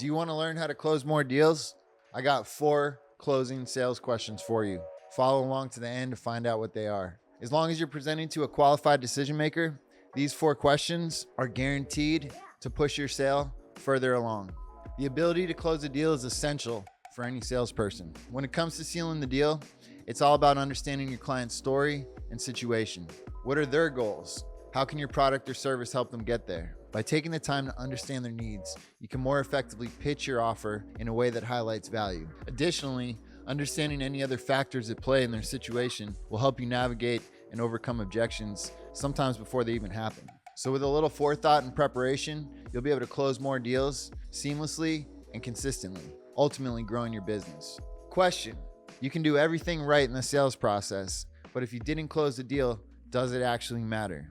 Do you want to learn how to close more deals? I got 4 closing sales questions for you. Follow along to the end to find out what they are. As long as you're presenting to a qualified decision maker, these 4 questions are guaranteed to push your sale further along. The ability to close a deal is essential for any salesperson. When it comes to sealing the deal, it's all about understanding your client's story and situation. What are their goals? How can your product or service help them get there? By taking the time to understand their needs, you can more effectively pitch your offer in a way that highlights value. Additionally, understanding any other factors at play in their situation will help you navigate and overcome objections, sometimes before they even happen. So with a little forethought and preparation, you'll be able to close more deals seamlessly and consistently, ultimately growing your business. Question: you can do everything right in the sales process, but if you didn't close the deal, does it actually matter?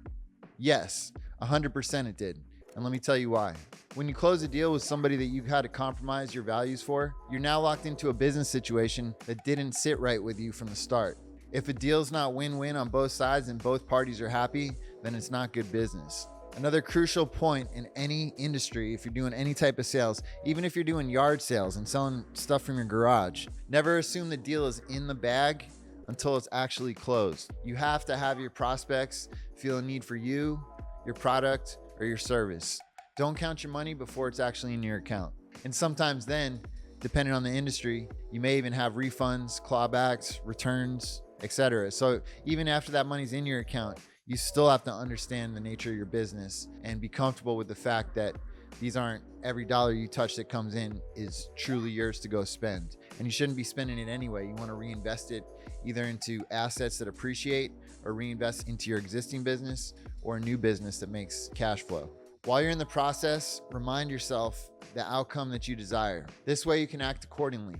Yes, 100% it did. And let me tell you why. When you close a deal with somebody that you've had to compromise your values for, you're now locked into a business situation that didn't sit right with you from the start. If a deal's not win-win on both sides and both parties are happy, then it's not good business. Another crucial point in any industry, if you're doing any type of sales, even if you're doing yard sales and selling stuff from your garage, never assume the deal is in the bag until it's actually closed. You have to have your prospects feel a need for you, your product, or your service. Don't count your money before it's actually in your account. And sometimes then, depending on the industry, you may even have refunds, clawbacks, returns, etc. So even after that money's in your account, you still have to understand the nature of your business and be comfortable with the fact that these aren't every dollar you touch that comes in is truly yours to go spend. And you shouldn't be spending it anyway. You want to reinvest it either into assets that appreciate or reinvest into your existing business or a new business that makes cash flow. While you're in the process, remind yourself the outcome that you desire. This way you can act accordingly.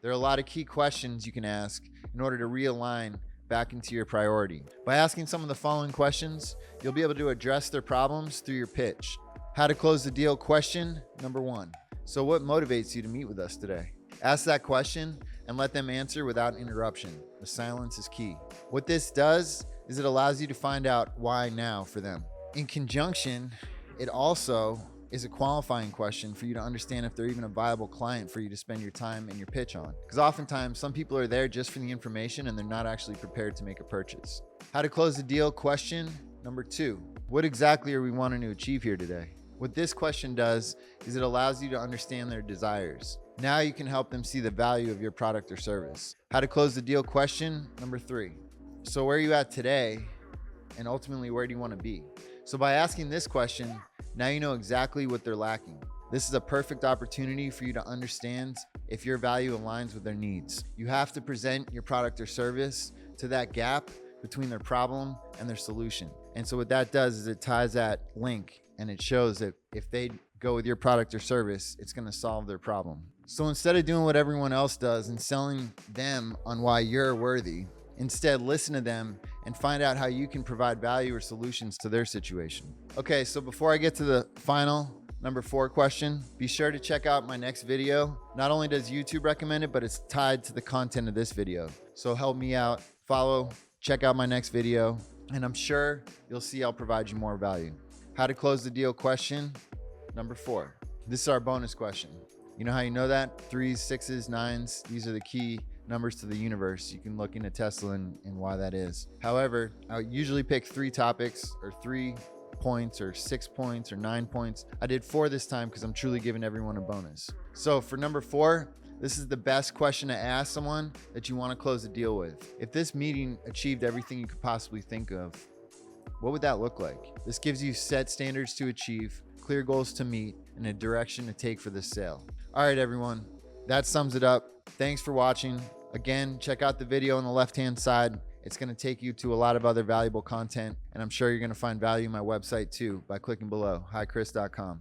There are a lot of key questions you can ask in order to realign back into your priority. By asking some of the following questions, you'll be able to address their problems through your pitch. How to close the deal question number 1. So what motivates you to meet with us today? Ask that question and let them answer without interruption. The silence is key. What this does is it allows you to find out why now for them. In conjunction, it also is a qualifying question for you to understand if they're even a viable client for you to spend your time and your pitch on. Because oftentimes some people are there just for the information and they're not actually prepared to make a purchase. How to close the deal question number 2. What exactly are we wanting to achieve here today? What this question does is it allows you to understand their desires. Now you can help them see the value of your product or service. How to close the deal question number 3. So where are you at today? And ultimately, where do you want to be? So by asking this question, now you know exactly what they're lacking. This is a perfect opportunity for you to understand if your value aligns with their needs. You have to present your product or service to that gap between their problem and their solution. And so what that does is it ties that link and it shows that if they go with your product or service, it's going to solve their problem. So instead of doing what everyone else does and selling them on why you're worthy, instead listen to them and find out how you can provide value or solutions to their situation. Okay, so before I get to the final number 4 question, be sure to check out my next video. Not only does YouTube recommend it, but it's tied to the content of this video. So help me out, follow, check out my next video, and I'm sure you'll see I'll provide you more value. How to close the deal question number 4. This is our bonus question. You know how you know that? 3s, 6s, 9s, these are the key numbers to the universe. You can look into Tesla and why that is. However, I usually pick 3 topics or 3 points or 6 points or 9 points. I did 4 this time because I'm truly giving everyone a bonus. So for number 4, this is the best question to ask someone that you want to close a deal with. If this meeting achieved everything you could possibly think of, what would that look like? This gives you set standards to achieve, clear goals to meet, and a direction to take for this sale. All right, everyone, that sums it up. Thanks for watching. Again, check out the video on the left-hand side. It's going to take you to a lot of other valuable content, and I'm sure you're going to find value in my website too by clicking below, hichris.com.